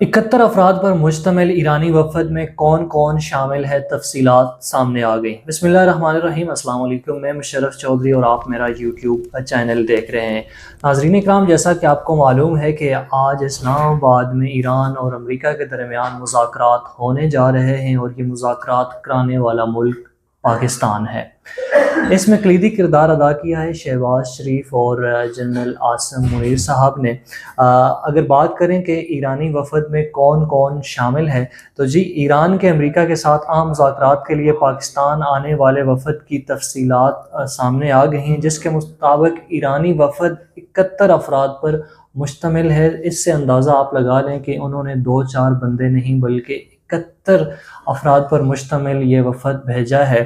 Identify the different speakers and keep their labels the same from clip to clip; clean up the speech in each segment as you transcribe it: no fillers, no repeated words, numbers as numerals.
Speaker 1: 71 افراد پر مشتمل ایرانی وفد میں کون کون شامل ہے، تفصیلات سامنے آ گئی۔ بسم اللہ الرحمن الرحیم۔ السلام علیکم، میں مشرف چودھری اور آپ میرا یوٹیوب چینل دیکھ رہے ہیں۔ ناظرین اکرام، جیسا کہ آپ کو معلوم ہے کہ آج اسلام آباد میں ایران اور امریکہ کے درمیان مذاکرات ہونے جا رہے ہیں، اور یہ مذاکرات کرانے والا ملک پاکستان ہے۔ اس میں کلیدی کردار ادا کیا ہے شہباز شریف اور جنرل عاصم منیر صاحب نے۔ اگر بات کریں کہ ایرانی وفد میں کون کون شامل ہے، تو جی ایران کے امریکہ کے ساتھ اہم مذاکرات کے لیے پاکستان آنے والے وفد کی تفصیلات سامنے آ گئی ہیں، جس کے مطابق ایرانی وفد 71 افراد پر مشتمل ہے۔ اس سے اندازہ آپ لگا لیں کہ انہوں نے 2-4 بندے نہیں بلکہ 71 افراد پر مشتمل یہ وفد بھیجا ہے۔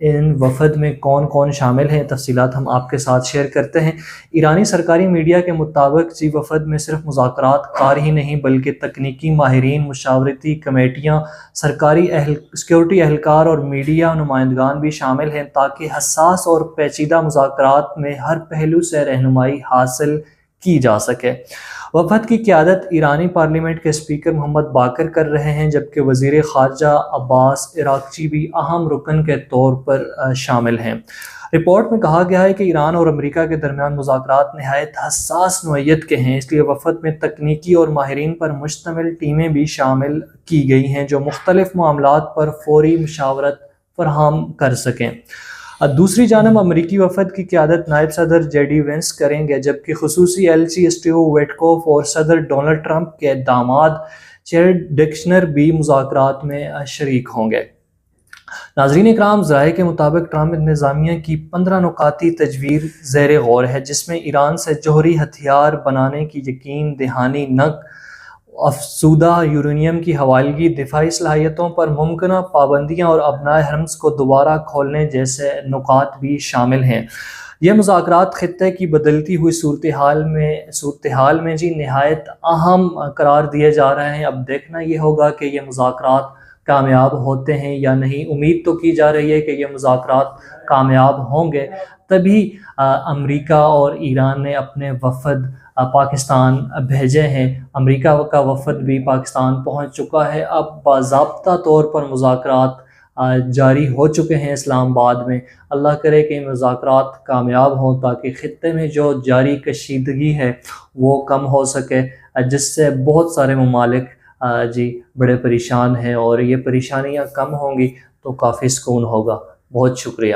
Speaker 1: ان وفد میں کون کون شامل ہیں، تفصیلات ہم آپ کے ساتھ شیئر کرتے ہیں۔ ایرانی سرکاری میڈیا کے مطابق جی وفد میں صرف مذاکرات کار ہی نہیں بلکہ تکنیکی ماہرین، مشاورتی کمیٹیاں، سیکیورٹی اہلکار اور میڈیا نمائندگان بھی شامل ہیں، تاکہ حساس اور پیچیدہ مذاکرات میں ہر پہلو سے رہنمائی حاصل کی جا سکے۔ وفد کی قیادت ایرانی پارلیمنٹ کے اسپیکر محمد باقر کر رہے ہیں، جبکہ وزیر خارجہ عباس عراقچی بھی اہم رکن کے طور پر شامل ہیں۔ رپورٹ میں کہا گیا ہے کہ ایران اور امریکہ کے درمیان مذاکرات نہایت حساس نوعیت کے ہیں، اس لیے وفد میں تکنیکی اور ماہرین پر مشتمل ٹیمیں بھی شامل کی گئی ہیں جو مختلف معاملات پر فوری مشاورت فراہم کر سکیں۔ دوسری جانب امریکی وفد کی قیادت نائب صدر جے ڈی وینس کریں گے، جبکہ خصوصی ایلچی اسٹیو ویٹکوف اور صدر ڈونلڈ ٹرمپ کے داماد جیرڈ ڈکشنر بھی مذاکرات میں شریک ہوں گے۔ ناظرین اکرام، ذرائع کے مطابق ٹرمپ انتظامیہ کی 15 نکاتی تجویز زیر غور ہے، جس میں ایران سے جوہری ہتھیار بنانے کی یقین دہانی، افزودہ یورینیم کی حوالگی، دفاعی صلاحیتوں پر ممکنہ پابندیاں اور ابنائے حرمز کو دوبارہ کھولنے جیسے نکات بھی شامل ہیں۔ یہ مذاکرات خطے کی بدلتی ہوئی صورتحال میں جی نہایت اہم قرار دیے جا رہے ہیں۔ اب دیکھنا یہ ہوگا کہ یہ مذاکرات کامیاب ہوتے ہیں یا نہیں۔ امید تو کی جا رہی ہے کہ یہ مذاکرات کامیاب ہوں گے، تبھی امریکہ اور ایران نے اپنے وفد پاکستان بھیجے ہیں۔ امریکہ کا وفد بھی پاکستان پہنچ چکا ہے۔ اب باضابطہ طور پر مذاکرات جاری ہو چکے ہیں اسلام آباد میں۔ اللہ کرے کہ یہ مذاکرات کامیاب ہوں تاکہ خطے میں جو جاری کشیدگی ہے وہ کم ہو سکے، جس سے بہت سارے ممالک جی بڑے پریشان ہیں، اور یہ پریشانیاں کم ہوں گی تو کافی سکون ہوگا۔ بہت شکریہ۔